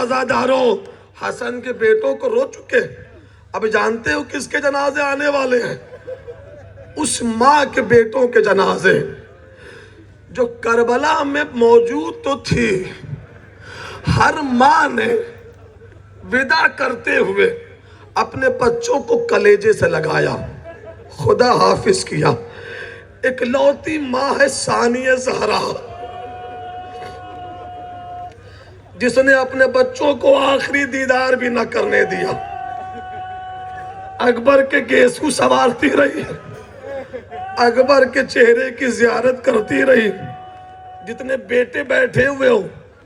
عزاداروں، حسن کے بیٹوں کو رو چکے، اب جانتے ہو کس کے جنازے آنے والے ہیں؟ اس ماں کے بیٹوں کے جنازے جو کربلا میں موجود تو تھی۔ ہر ماں نے ودا کرتے ہوئے اپنے بچوں کو کلیجے سے لگایا، خدا حافظ کیا۔ اکلوتی ماں ہے ثانیہ زہرا، جس نے اپنے بچوں کو آخری دیدار بھی نہ کرنے دیا، اکبر کے گیسو سوارتی رہی، اکبر کے چہرے کی زیارت کرتی رہی۔ جتنے بیٹے بیٹھے ہوئے ہو،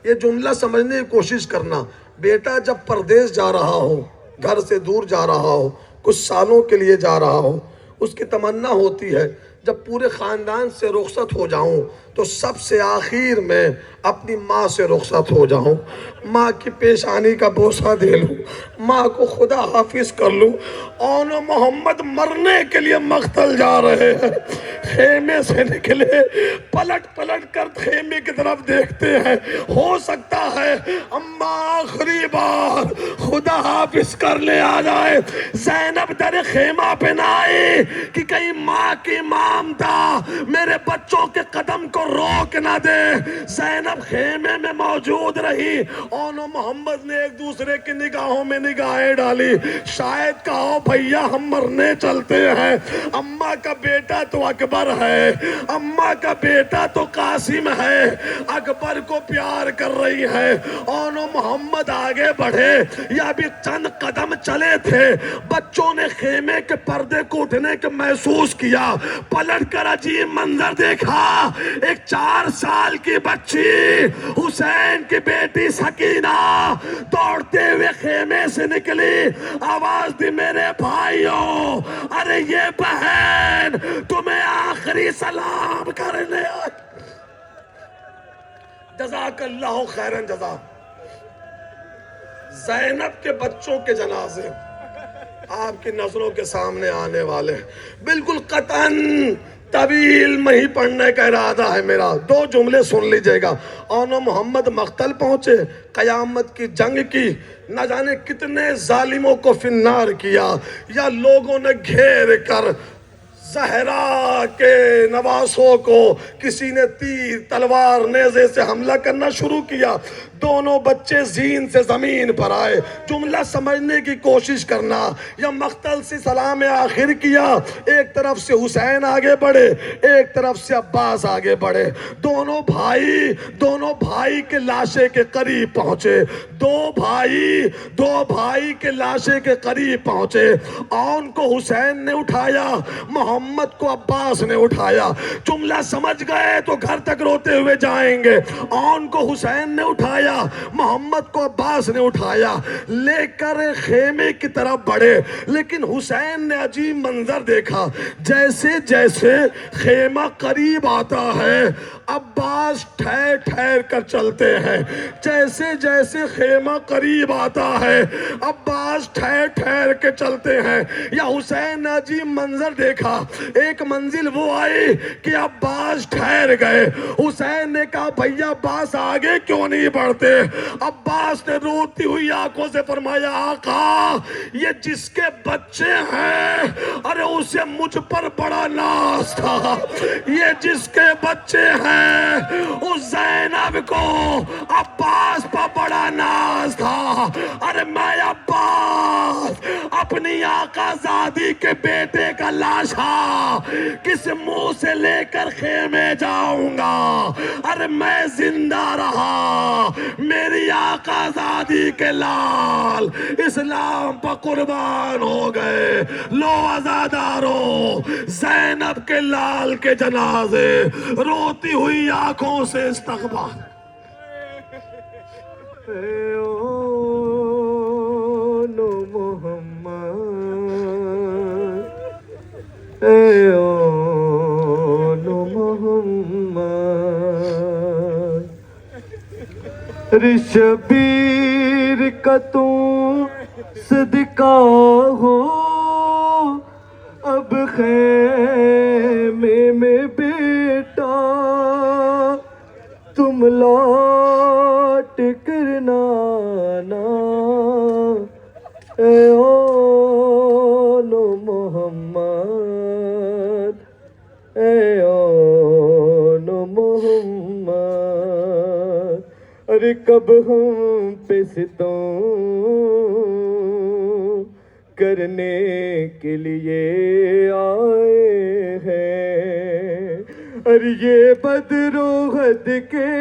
یہ جملہ سمجھنے کی کوشش کرنا۔ بیٹا جب پردیس جا رہا ہو، گھر سے دور جا رہا ہو، کچھ سالوں کے لیے جا رہا ہو، اس کی تمنا ہوتی ہے جب پورے خاندان سے رخصت ہو جاؤں تو سب سے آخر میں اپنی ماں سے رخصت ہو جاؤں، ماں کی پیشانی کا بوسہ دے لوں، ماں کو خدا حافظ کر لوں۔ اون محمد مرنے کے لیے مقتل جا رہے ہیں، خیمے سے نکلے، پلٹ پلٹ کر خیمے کی طرف دیکھتے ہیں، ہو سکتا ہے اماں آخری بار خدا حافظ کرنے آ جائے۔ زینب در خیمہ پہ نہ آئی کہ کہیں ماں کی مامتا میرے بچوں کے قدم کو روک نہ دے۔ زینب خیمے میں موجود رہی، اون محمد نے ایک دوسرے کی نگاہوں میں نگاہیں ڈالی، شاید کہو بھیا ہم مرنے چلتے ہیں، اماں کا بیٹا تو اکبر ہے، اماں کا بیٹا تو قاسم ہے، اکبر کو پیار کر رہی ہے۔ اون محمد آگے بڑھے یا بھی چند قدم چلے تھے، بچوں نے خیمے کے پردے کو اٹھنے کے محسوس کیا، پلٹ کر عجیب منظر دیکھا۔ ایک 4 سال کی بچی حسین کی بیٹی سکینہ دوڑتے ہوئے خیمے سے نکلی، آواز دی میرے بھائیوں، ارے یہ بہن تمہیں آخری سلام کرنے آئی۔ جزاک اللہ خیرن جزا۔ زینب کے بچوں کے جنازے آپ کی نظروں کے سامنے آنے والے، بالکل قطعاً طویل نہیں پڑھنے کا ارادہ ہے میرا، 2 جملے سن لیجئے گا۔ اون محمد مقتل پہنچے، قیامت کی جنگ کی، نہ جانے کتنے ظالموں کو فی النار کیا، یا لوگوں نے گھیر کر زہرا کے نواسوں کو کسی نے تیر تلوار نیزے سے حملہ کرنا شروع کیا، دونوں بچے زین سے زمین پر آئے۔ جملہ سمجھنے کی کوشش کرنا، یا مقتل سے سلام آخر کیا، ایک طرف سے حسین آگے بڑھے، ایک طرف سے عباس آگے بڑھے، دونوں بھائی کے لاشے کے قریب پہنچے، دو بھائی کے لاشے کے قریب پہنچے۔ اون کو حسین نے اٹھایا، محمد کو عباس نے اٹھایا۔ جملہ سمجھ گئے تو گھر تک روتے ہوئے جائیں گے۔ اون کو حسین نے اٹھایا، محمد کو عباس نے اٹھایا، لے کر خیمے کی طرف بڑھے، لیکن حسین نے عجیب منظر دیکھا، جیسے جیسے خیمہ قریب آتا ہے عباس ٹھہر ٹھہر کر چلتے ہیں، جیسے جیسے خیمہ قریب آتا ہے عباس ٹھہر ٹھہر کے چلتے ہیں۔ یا حسین نے عجیب منظر دیکھا، ایک منزل وہ آئی کہ عباس ٹھہر گئے، حسین نے کہا بھیا عباس آگے کیوں نہیں بڑھتے؟ عباس نے روتی ہوئی آنکھوں سے فرمایا آقا یہ جس کے بچے ہیں، ارے اسے مجھ پر بڑا ناز تھا، یہ جس کے بچے ہیں اس زینب کو عباس پر بڑا ناز تھا، ارے میں عباس اپنی آقا زادی کے بیٹے کا لاشا کس منہ سے لے کر خیمے جاؤں گا؟ ارے میں زندہ رہا، میری آقا زادی کے لال اسلام پر قربان ہو گئے۔ لو عزادارو، زینب کے لال کے جنازے روتی ہوئی آنکھوں سے استقبال۔ اے اون محمد، اے اون محمد، شبیر کا تم صدقہ ہو، اب خیمے میں بیٹا تم لوٹ ہٹ کرنا نا اے اول محمد اے اول محمد ارے کب ہم پہ ستم کرنے کے لیے آئے ہیں ارے یہ بدروحد کے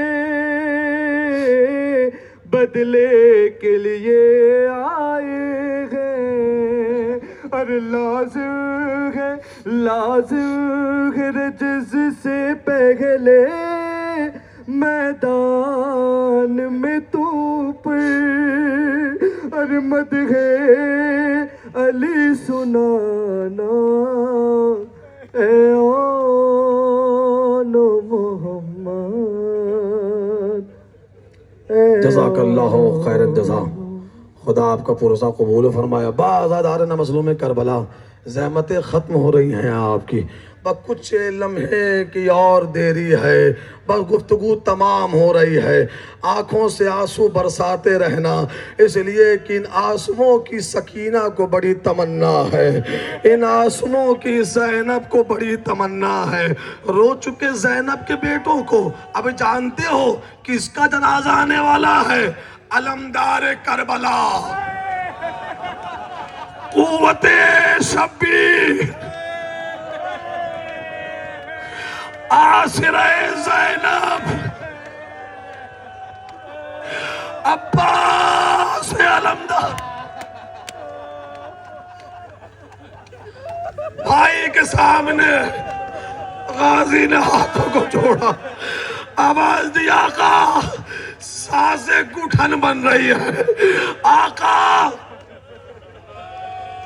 بدلے کے لیے آئے ہیں اور لازم ہے رجز سے پہلے میدان میں تو پر اور مدح علی سنانا اے آل محمد جزاک اللہ خیر الجزا. خدا آپ کا پرسہ قبول فرمایا. آزادار مظلوم کربلا زحمتیں ختم ہو رہی ہیں آپ کی. بس کچھ لمحے کی اور دیری ہے. بس گفتگو تمام ہو رہی ہے. آنکھوں سے آنسو برساتے رہنا اس لیے کہ ان آنسوؤں کی سکینہ کو بڑی تمنا ہے. ان آنسوؤں کی زینب کو بڑی تمنا ہے. رو چکے زینب کے بیٹوں کو اب جانتے ہو کہ اس کا جنازہ آنے والا ہے. علمدار کربلا قوت شبیر آسرہ زینب عباس علمدار بھائی کے سامنے غازی نے ہاتھوں کو جوڑا, آواز دی آقا سانسیں گھٹن بن رہی ہے. آقا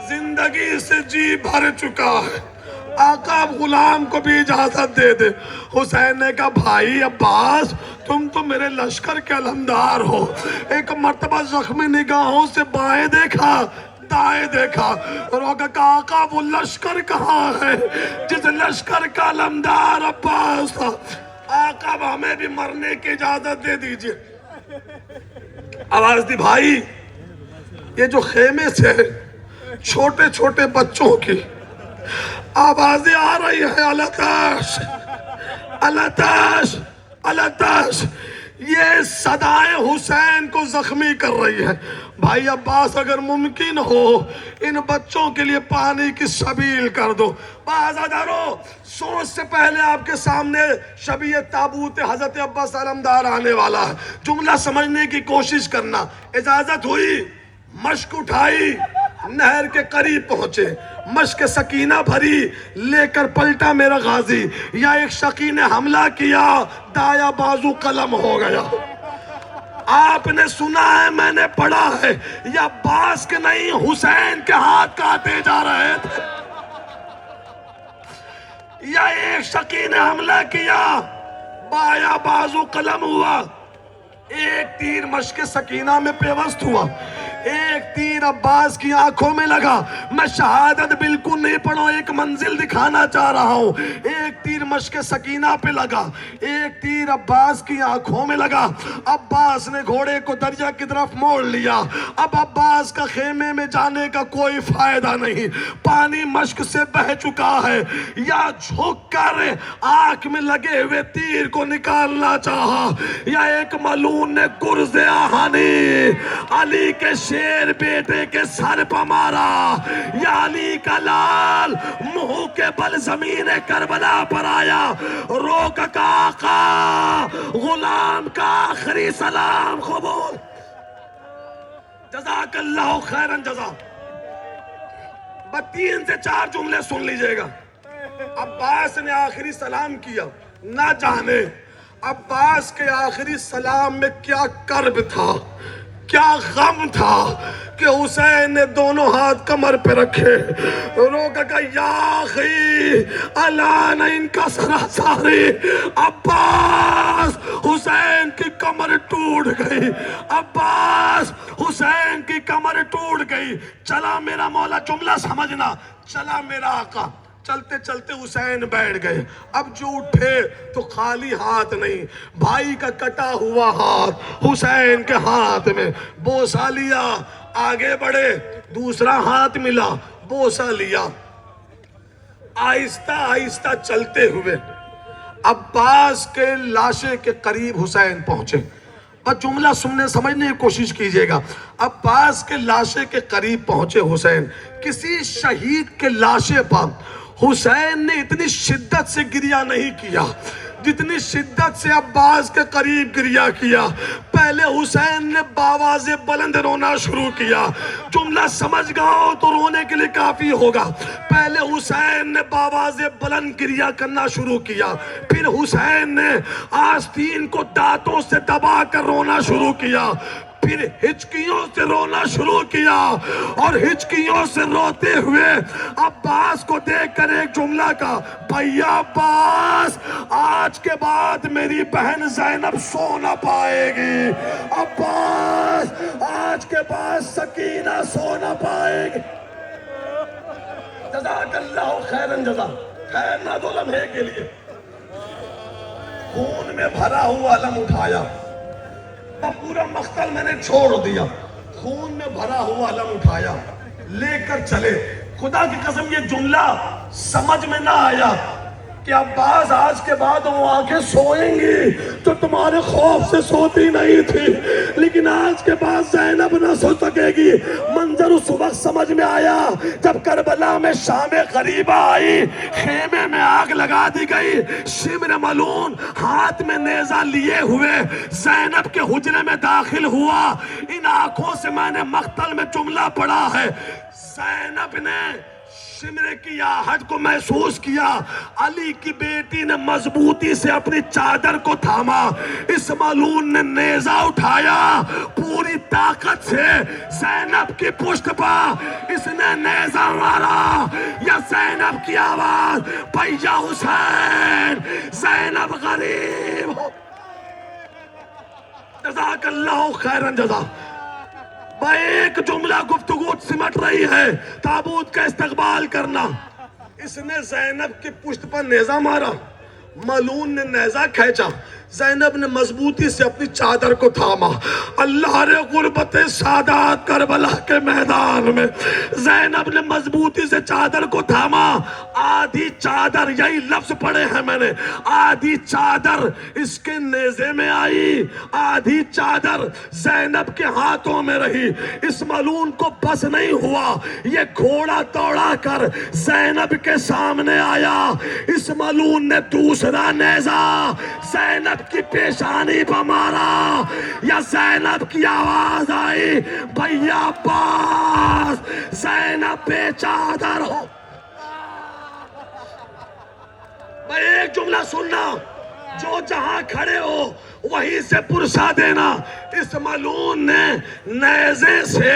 زندگی سے جی بھر چکا ہے. آقا اب غلام کو بھی اجازت دے دے. حسین نے کہا بھائی عباس تم تو میرے لشکر کے علمدار ہو. ایک مرتبہ زخمی نگاہوں سے بائیں دیکھا دائیں دیکھا اور وہ کہا آقا وہ لشکر کہاں ہے جس لشکر کا علمدار عباس تھا. آقا اب ہمیں بھی مرنے کی اجازت دے دیجئے. آواز دی بھائی یہ جو خیمے سے چھوٹے چھوٹے بچوں کی آوازیں آ رہی ہیں الاتش الاتش الاتش, یہ صدائیں حسین کو زخمی کر رہی ہے. بھائی عباس اگر ممکن ہو ان بچوں کے لیے پانی کی سبیل کر دو. بازادارو سوچ سے پہلے آپ کے سامنے شبیہ تابوت حضرت عباس علمدار آنے والا ہے. جملہ سمجھنے کی کوشش کرنا. اجازت ہوئی, مشک اٹھائی, نہر کے قریب پہنچے, مشک سکینہ بھری لے کر پلٹا میرا غازی. یا ایک شقی نے حملہ کیا دایا بازو قلم ہو گیا. آپ نے سنا ہے میں نے پڑھا ہے یا عباس کے نہیں حسین کے ہاتھ کاٹے جا رہے تھے. یا ایک شقی نے حملہ کیا بایا بازو قلم ہوا. ایک تیر مشک سکینہ میں پیوست ہوا, ایک تیر عباس کی آنکھوں میں لگا. میں شہادت بالکل نہیں پڑھوں, ایک منزل دکھانا چاہ رہا ہوں. ایک تیر مشک سکینہ پہ لگا, ایک تیر عباس کی آنکھوں میں لگا. عباس نے گھوڑے کو دریا کی طرف موڑ لیا. اب عباس کا خیمے میں جانے کا کوئی فائدہ نہیں, پانی مشک سے بہہ چکا ہے. یا جھک کر آنکھ میں لگے ہوئے تیر کو نکالنا چاہا, یا ایک ملون نے گرز آہنی علی کے شیر بیٹے کے سر پہ مارا. یا علی کا لال منہ کے بل زمین کربلا پر آیا. روک کا آقا غلام کا آخری سلام قبول. جزاک اللہ خیرن جزا. بس 3 سے 4 جملے سن لیجئے گا. عباس نے آخری سلام کیا. نہ جانے عباس کے آخری سلام میں کیا کرب تھا, کیا غم تھا کہ حسین نے دونوں ہاتھ کمر پہ رکھے. رو کہا یا اخی الان ان کا سراساری. عباس حسین کی کمر ٹوٹ گئی. عباس حسین کی کمر ٹوٹ گئی. چلا میرا مولا, جملہ سمجھنا, چلا میرا آقا چلتے چلتے حسین بیٹھ گئے. اب جو اٹھے تو خالی ہاتھ نہیں, بھائی کا کٹا ہوا ہاتھ حسین کے ہاتھ میں, بوسہ لیا, آگے بڑھے, دوسرا ہاتھ ملا, بوسہ لیا. آہستہ آہستہ چلتے ہوئے عباس کے لاشے کے قریب حسین پہنچے. اور جملہ سمجھنے کی کوشش کیجئے گا. عباس کے لاشے کے قریب پہنچے حسین. کسی شہید کے لاشے پر حسین نے اتنی شدت سے گریہ نہیں کیا جتنی شدت سے عباس کے قریب گریہ کیا. پہلے حسین نے باواز بلند رونا شروع کیا. جملہ سمجھ گاؤ تو رونے کے لیے کافی ہوگا. پہلے حسین نے باواز بلند گریہ کرنا شروع کیا. پھر حسین نے آستین کو دانتوں سے دبا کر رونا شروع کیا. پھر ہچکیوں سے رونا شروع کیا, اور ہچکیوں سے روتے ہوئے عباس کو دیکھ کر ایک جملہ کہا, بھیا عباس, آج کے بعد میری بہن زینب سو نہ پائے گی. عباس, آج کے بعد سکینہ سو نہ پائے گی. جزاک اللہ خیرن جزا. خیر نہ دو لمحے کے لیے. خون میں بھرا ہوا علم اٹھایا, پورا مقتل میں نے چھوڑ دیا. خون میں بھرا ہوا علم اٹھایا, لے کر چلے. خدا کی قسم یہ جملہ سمجھ میں نہ آیا کہ عباس آج کے بعد وہ آنکھیں سوئیں گی تو تمہارے خوف سے سوتی نہیں تھی, لیکن آج کے بعد زینب نہ سو سکے گی. منظر اس وقت سمجھ میں آیا جب کربلا میں شام غریبہ آئی, خیمے میں آگ لگا دی گئی. شمر ملعون ہاتھ میں نیزہ لیے ہوئے زینب کے حجرے میں داخل ہوا. ان آنکھوں سے میں نے مقتل میں جملہ پڑھا ہے, زینب نے شمر کی آہٹ کو محسوس کیا. علی کی بیٹی نے مضبوطی سے اپنی چادر کو تھاما. اس ملعون نے نیزہ اٹھایا, پوری طاقت سے زینب کی پشت پر اس نے نیزہ مارا. یا زینب کی آواز, بھیا حسین, زینب غریب ہو. جزاک اللہ خیرن جزا. ایک جملہ گفتگو سمٹ رہی ہے, تابوت کا استقبال کرنا. اس نے زینب کی پشت پر نیزہ مارا, ملعون نے نیزہ کھینچا, زینب نے مضبوطی سے اپنی چادر کو تھاما. اللہ رے غربت سادات کربلا کے میدان میں زینب نے مضبوطی سے چادر کو تھاما. آدھی چادر, یہی لفظ پڑھے ہیں میں نے, آدھی چادر اس کے نیزے میں آئی, آدھی چادر زینب کے ہاتھوں میں رہی. اس ملعون کو بس نہیں ہوا, یہ گھوڑا دوڑا کر زینب کے سامنے آیا. اس ملعون نے دوسرا نیزہ زینب کی پیشانی پر مارا. یا زینب کی آواز آئی, بھیا عباس, زینب بے چادر ہو. میں ایک جملہ سننا, جو جہاں کھڑے ہو وہیں سے پرسا دینا. اس ملعون نے نیزے سے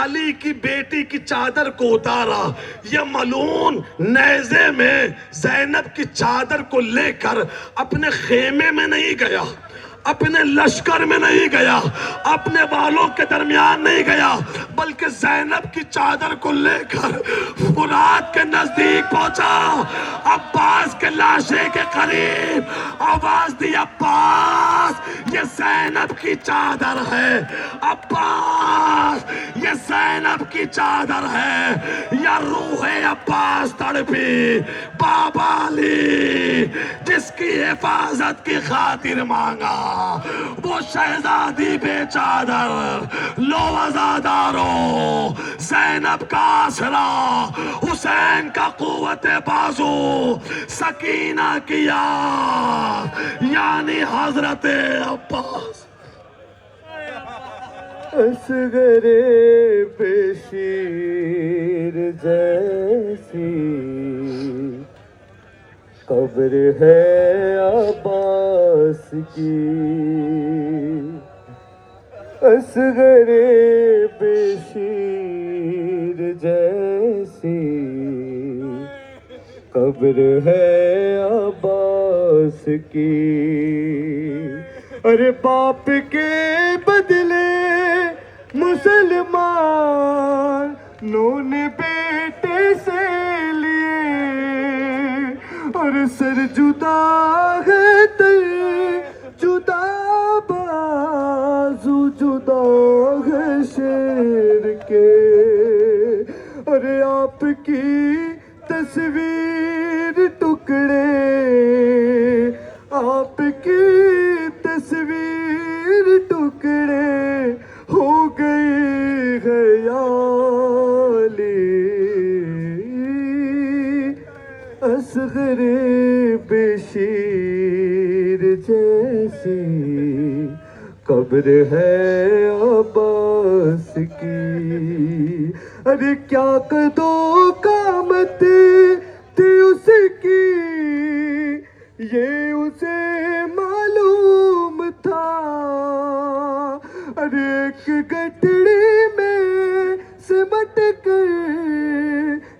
علی کی بیٹی کی چادر کو اتارا. یہ ملعون نیزے میں زینب کی چادر کو لے کر اپنے خیمے میں نہیں گیا, اپنے لشکر میں نہیں گیا, اپنے بالوں کے درمیان نہیں گیا, بلکہ زینب کی چادر کو لے کر فرات کے نزدیک پہنچا. عباس کے لاشے کے قریب آواز دی, عباس, یہ زینب کی چادر ہے. عباس, یہ زینب کی چادر ہے. یا روح عباس تڑپی بابا علی, جس کی حفاظت کی خاطر مانگا, وہ شہزادی بے چادر. لو عزادارو, زینب کا آسرا, حسین کا قوت بازو, سکینہ کی یاد, یعنی حضرت عباس. اصغر بشیر جیسی قبر ہے عباس کی. اصغر بشیر جیسی قبر ہے عباس کی. ارے باپ کے بدلے مسلمان نے بیٹے سے لیے, سر جدا ہے تر جدا بازو جدا ہے شیر کے ارے آپ کی تصویر ٹکڑے آپ کی تصویر ٹکڑے ہو گئی ہے یا علی اصغر بشیر جیسی قبر ہے عباس کی ارے کیا قدو قامت تھی اس کی یہ اسے معلوم تھا ارے ایک گٹڑی میں سمٹ کر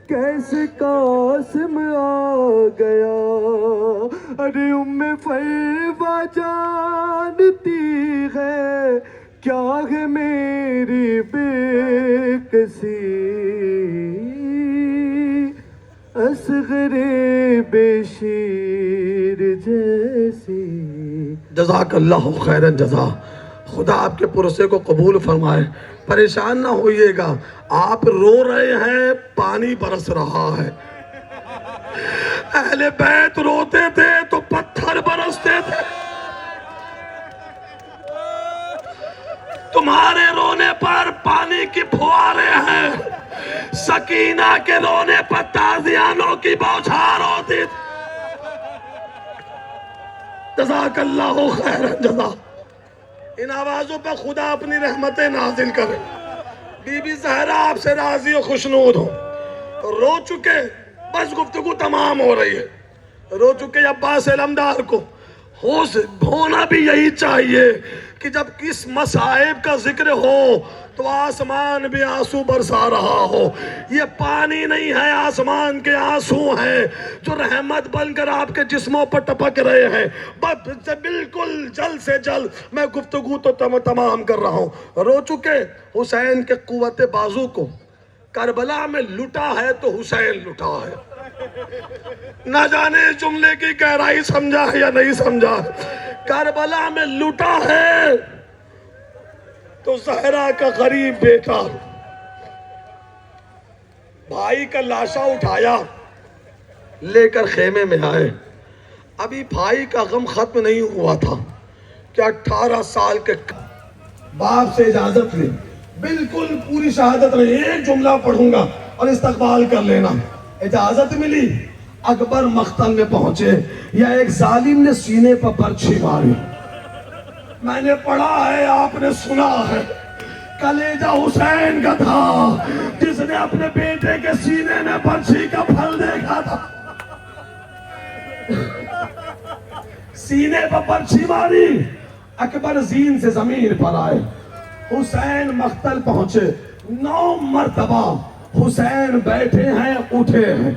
کیسے قاسم آ گیا ارے فروا جانتی ہے کیا ہے میری بے کسی اصغر بشیر جیسی جزاک اللہ خیرن جزا خدا آپ کے پرسے کو قبول فرمائے پریشان نہ ہوئیے گا آپ رو رہے ہیں پانی برس رہا ہے اہل بیت روتے تھے تو پتھر برستے تھے تمہارے رونے پر پانی کی پھوارے ہیں سکینہ کے رونے پر تازیانوں کی بوچھار ہوتی تھی جزاک اللہ خیر جزا ان آوازوں پر خدا اپنی رحمتیں نازل کرے بی بی زہرا آپ سے راضی و خوشنود ہو رو چکے بس گفتگو تمام ہو رہی ہے رو چکے عباس علمدار کو ہونا بھی یہی چاہیے کہ جب کس مصائب کا ذکر ہو تو آسمان بھی آنسو برسا رہا ہو یہ پانی نہیں ہے آسمان کے آنسو ہیں جو رحمت بن کر آپ کے جسموں پر ٹپک رہے ہیں بالکل جلد سے جلد میں گفتگو تو تمام کر رہا ہوں رو چکے حسین کے قوت بازو کو کربلا میں لٹا ہے تو حسین لٹا ہے نہ جانے جملے کی گہرائی سمجھا ہے یا نہیں سمجھا کربلا میں لٹا ہے تو زہرا کا غریب بیٹا بھائی کا لاشا اٹھایا لے کر خیمے میں آئے ابھی بھائی کا غم ختم نہیں ہوا تھا کہ 18 سال کے باپ سے اجازت لی بالکل پوری شہادت نہیں ایک جملہ پڑھوں گا اور استقبال کر لینا اجازت ملی اکبر مقتل میں پہنچے یا ایک ظالم نے سینے پر برچھی ماری میں نے پڑھا ہے آپ نے سنا ہے کلیجہ حسین کا تھا جس نے اپنے بیٹے کے سینے میں برچھی کا پھل دیکھا تھا سینے پر برچھی ماری اکبر زین سے زمین پر آئے حسین مقتل پہنچے 9 مرتبہ حسین بیٹھے ہیں اٹھے ہیں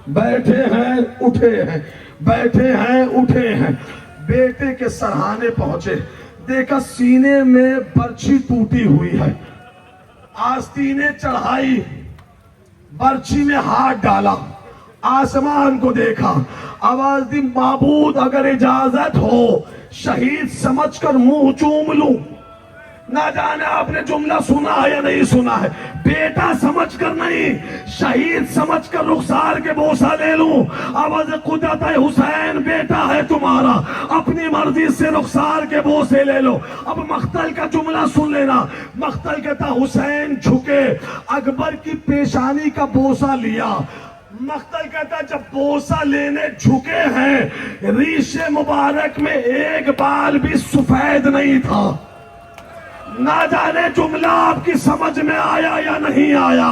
بیٹھے ہیں اٹھے ہیں بیٹھے ہیں اٹھے ہیں بیٹے کے سرہانے پہنچے دیکھا سینے میں برچھی ٹوٹی ہوئی ہے آستینے چڑھائی برچھی میں ہاتھ ڈالا آسمان کو دیکھا آواز دی معبود اگر اجازت ہو شہید سمجھ کر منہ چوم لوں نہ جانے آپ نے جملہ سنا ہے یا نہیں سنا ہے بیٹا سمجھ کر نہیں شہید سمجھ کر رخسار کے بوسہ لے لوں آواز قدرت ہے حسین بیٹا ہے تمہارا اپنی مرضی سے رخسار کے بوسے لے لو اب مقتل کا جملہ سن لینا مقتل کہتا حسین جھکے اکبر کی پیشانی کا بوسہ لیا مقتل کہتا جب بوسہ لینے جھکے ہیں ریش مبارک میں ایک بال بھی سفید نہیں تھا نہ جانے جملہ آپ کی سمجھ میں آیا یا نہیں آیا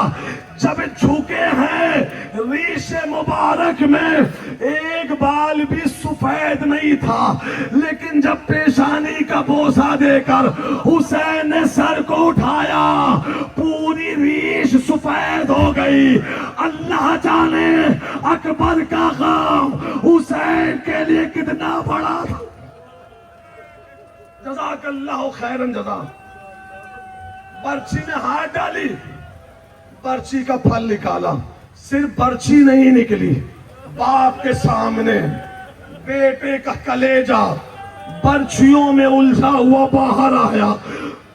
جب جھکے ہیں ریش مبارک میں ایک بال بھی سفید نہیں تھا لیکن جب پیشانی کا بوسہ دے کر حسین نے سر کو اٹھایا پوری ریش سفید ہو گئی اللہ جانے اکبر کا غم حسین کے لیے کتنا بڑا تھا جزاک اللہ خیرن جزا برچی میں ہاتھ ڈالی برچی کا پھل نکالا صرف برچی نہیں نکلی باپ کے سامنے بیٹے کا کلیجہ برچھیوں میں الجھا ہوا باہر آیا.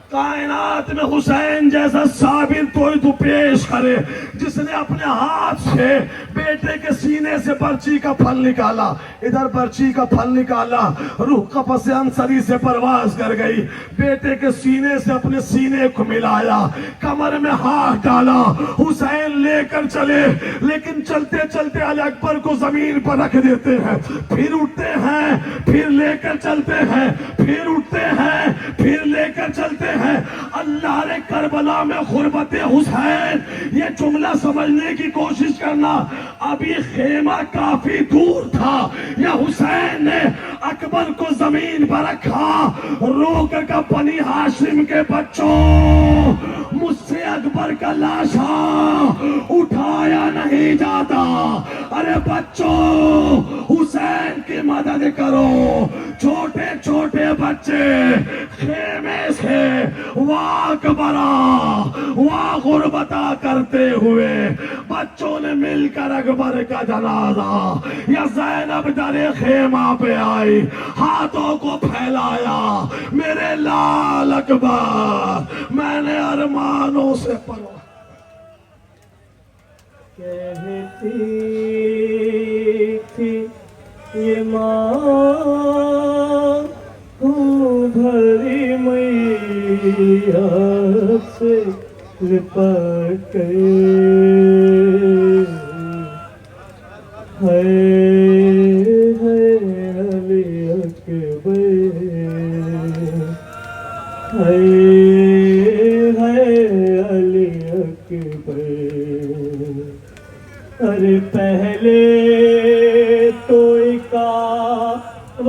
کائنات میں حسین جیسا صابر کوئی تو پیش کرے جس نے اپنے ہاتھ سے بیٹے کے سینے سے برچی کا پھل نکالا. ادھر برچی کا پھل نکالا, روح قفس انصری سے پرواز کر گئی, بیٹے کے سینے سے اپنے سینے کو ملایا, کمر میں ہاتھ ڈالا, حسین لے کر چلے. لیکن چلتے چلتے علی اکبر کو زمین پر رکھ دیتے ہیں, پھر اٹھتے ہیں, پھر لے کر چلتے ہیں, پھر اٹھتے ہیں, پھر لے کر چلتے ہیں. اللہ نے کربلا میں غربت حسین, یہ جملہ سمجھنے کی کوشش کرنا. ابھی خیمہ کافی دور تھا, یا حسین نے اکبر کو زمین پر رکھا, رو کر کہا بنی ہاشم کے بچوں, مجھ سے اکبر کا لاشا اٹھایا نہیں جاتا. ارے بچوں حسین کی مدد کرو. چھوٹے چھوٹے بچے خیمے سے واہ اکبرا واہ غربتا کرتے ہوئے بچوں نے مل کر اکبر کا جنازہ, یا زینب در خیمہ پہ آئی, ہاتھوں کو پھیلایا, میرے لال اکبر, میں نے ارمانوں سے پرواہ. کہتی تھی یہ ماں ہوں بھری میاں سے لپٹ کے, ہے علی اکبر, ہے علی اکبر. ارے پہلے تو ایک آواز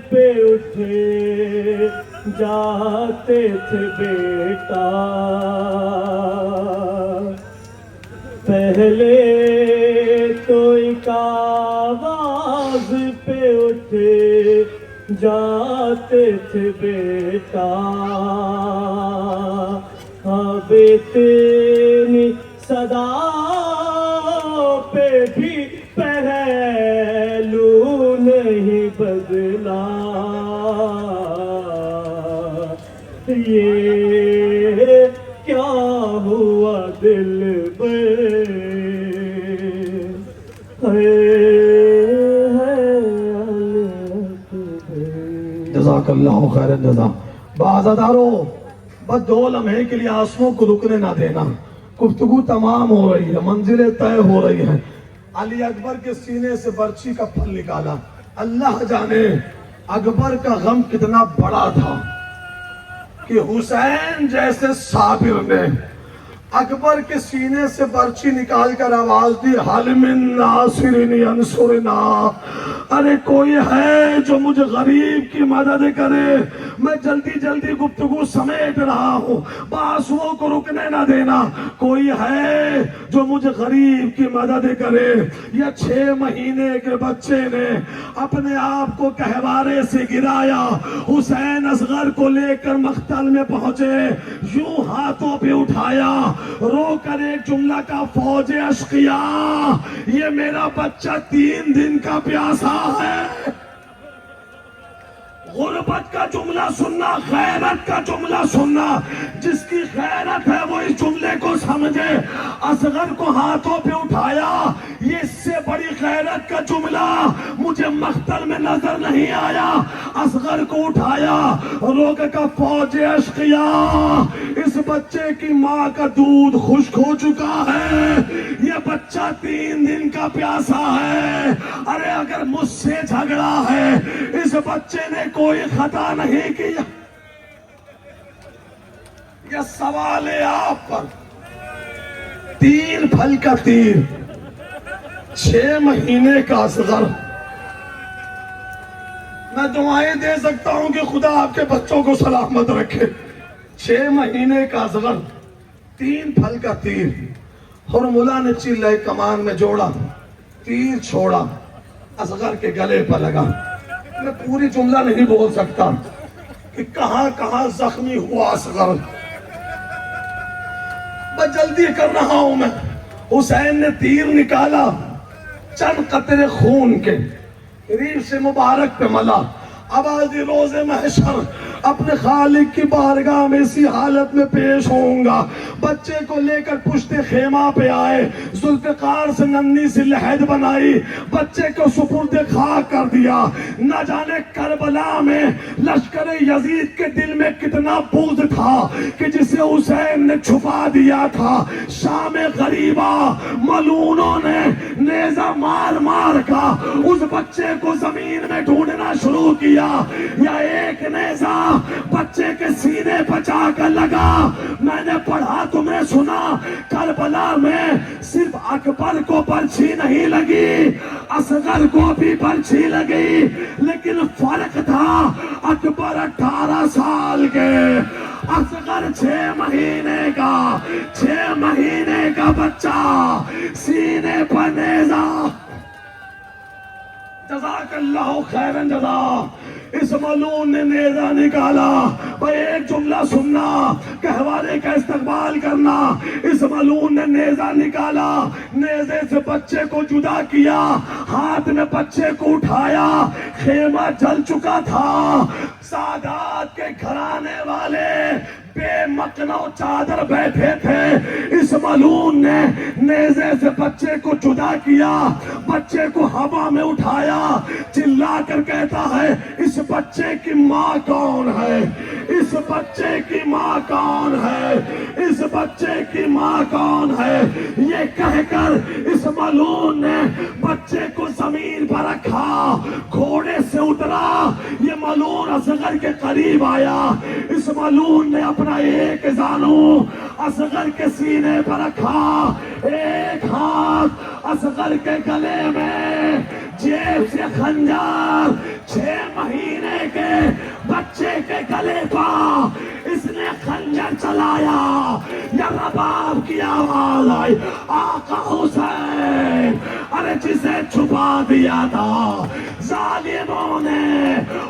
پہ اٹھے جاتے تھے بیٹا, پہلے تو ایک آواز پہ اٹھے جاتے تھے بیٹا. اب اتنی صدا پہ بھی پہلو نہیں بدلا, یہ کیا ہوا دل میں, جزاک اللہ خیر جزا. بازاداروں, بس 2 لمحے کے لیے آنسوؤں کو رکنے نہ دینا. گفتگو تمام ہو رہی ہے, منزلیں طے ہو رہی ہیں. علی اکبر کے سینے سے برچی کا پھل نکالا. اللہ جانے اکبر کا غم کتنا بڑا تھا کہ حسین جیسے صابر نے اکبر کے سینے سے برچی نکال کر آواز دی, حل من ناصر ینصرنا, ارے کوئی ہے جو مجھے غریب کی مدد کرے. میں جلدی جلدی گفتگو سمیٹ رہا ہوں, بآسوؤں کو رکنے نہ دینا. کوئی ہے جو مجھے غریب کی مدد کرے. یا 6 مہینے کے بچے نے اپنے آپ کو گہوارے سے گرایا, حسین اصغر کو لے کر مقتل میں پہنچے, یوں ہاتھوں پہ اٹھایا, رو کر ایک جملہ کا, فوج اشقیاء, یہ میرا بچہ 3 دن کا پیاسا ہے. غربت کا جملہ سننا, خیرت کا جملہ سننا. جس کی خیرت ہے وہ اس جملے کو سمجھے. اصغر کو ہاتھوں پہ اٹھایا, یہ اس سے بڑی خیرت کا جملہ مجھے مقتل میں نظر نہیں آیا. اصغر کو اٹھایا, روک کا فوج اشقیاء, اس بچے کی ماں کا دودھ خشک ہو چکا ہے, یہ بچہ 3 دن کا پیاسا ہے. ارے اگر مجھ سے جھگڑا ہے, اس بچے نے کوئی خطا نہیں کیا. یہ سوال ہے آپ پر. 3 پھل کا تیر, 6 مہینے کا اصغر. میں دعائیں دے سکتا ہوں کہ خدا آپ کے بچوں کو سلامت رکھے. 6 مہینے کا اصغر, 3 پھل کا تیر. حرملہ نے چلے کمان میں جوڑا, تیر چھوڑا, اصغر کے گلے پر لگا. میں پوری جملہ نہیں بول سکتا کہ کہاں کہاں زخمی ہوا اصغر. بس جلدی کر رہا ہوں میں. حسین نے تیر نکالا, چند قطرے خون کے, ریش سے مبارک پہ ملا. آواز روز محشر اپنے خالق کی بارگاہ میں اسی حالت میں پیش ہوں گا. بچے کو لے کر پشت خیمہ پہ آئے, ذوالفقار سے ننھی سی لحد بنائی, بچے کو سپرد خاک کر دیا. نہ جانے کربلا میں لشکر یزید کے دل میں کتنا بغض تھا کہ جسے حسین نے چھپا دیا تھا. شام غریبہ ملعونوں نے نیزہ مار مار کا اس بچے کو زمین میں ڈھونڈنا شروع کیا. یا ایک نیزہ بچے کے سینے بچا کر لگا. میں نے پڑھا, تم نے سنا, کربلا میں صرف اکبر کو برچھی نہیں لگی, اصغر کو بھی برچھی لگی, لیکن فرق تھا, اکبر 18 سال کے, اصغر 6 مہینے کا. 6 مہینے کا بچہ, سینے پر نیزہ. جزاک اللہ خیرن جزا. اس ملعون نے نیزہ نکالا. بھائی ایک جملہ سننا, کہوارے کا استقبال کرنا. اس ملعون نے نیزہ نکالا, نیزے سے بچے کو جدا کیا, ہاتھ میں بچے کو اٹھایا. خیمہ جل چکا تھا. سادات کے گھرانے والے بے مکنا چادر بیٹھے تھے. اس ملعون نے نیزے سے بچے کو جدا کیا, بچے کو ہوا میں اٹھایا, چلا کر کہتا ہے اس بچے کی ماں کون ہے, اس بچے کی ماں کون ہے, اس بچے کی ماں کون ہے. یہ کہہ کر اس ملعون نے بچے کو زمین پر رکھا, گھوڑے سے اترا. یہ ملعون اصغر کے قریب آیا. اس ملعون نے اپنا ایک زانو اصغر کے سینے پر رکھا, ایک ہاتھ اصغر کے گلے میں, جیب سے خنجر 6 مہینے کے بچے کے گلے پر اس نے خنجر چلایا. یا رباب کی آواز آئی, آقا حسین, ارے جسے چھپا دیا تھا ظالموں نے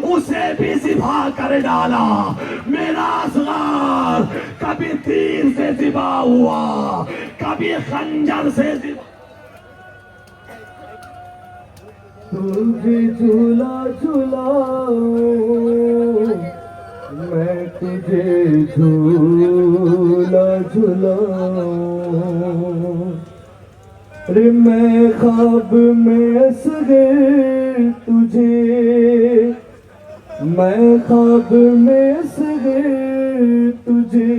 اسے بھی ذبح کر ڈالا. میرا اصغر کبھی تیر سے ذبح ہوا, کبھی خنجر سے ذبح. تجھے جھولا جھلاؤں, میں تجھے جھولا جھلاؤں. رے میں خواب میں اصغر تجھے, میں خواب میں اصغر تجھے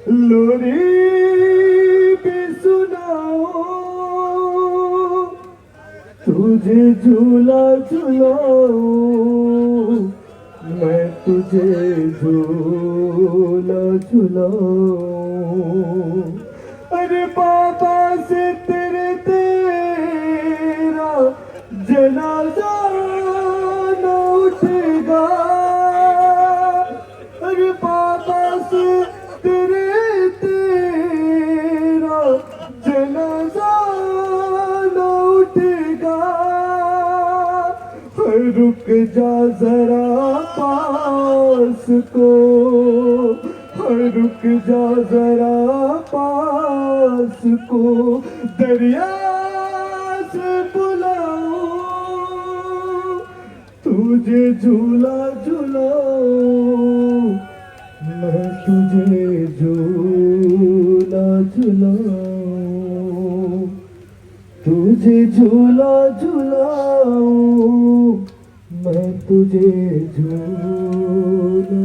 لوری بھی سناؤں. تجھے جھولا جھلاؤں, میں تجھے جھولا جھلاؤں. ارے بابا سے تیرا جنازہ نہ اٹھے گا, ارے بابا سے تیرا جنازہ نہ اٹھے گا. رک جا ذرا پاس کو, رک جا ذرا پاس کو, دریا سے بلاؤں. تجھے جھولا جھلاؤں, میں تجھے جھولا جھلاؤں. تجھے جھولا جھلاؤں, میں تجھے جھولا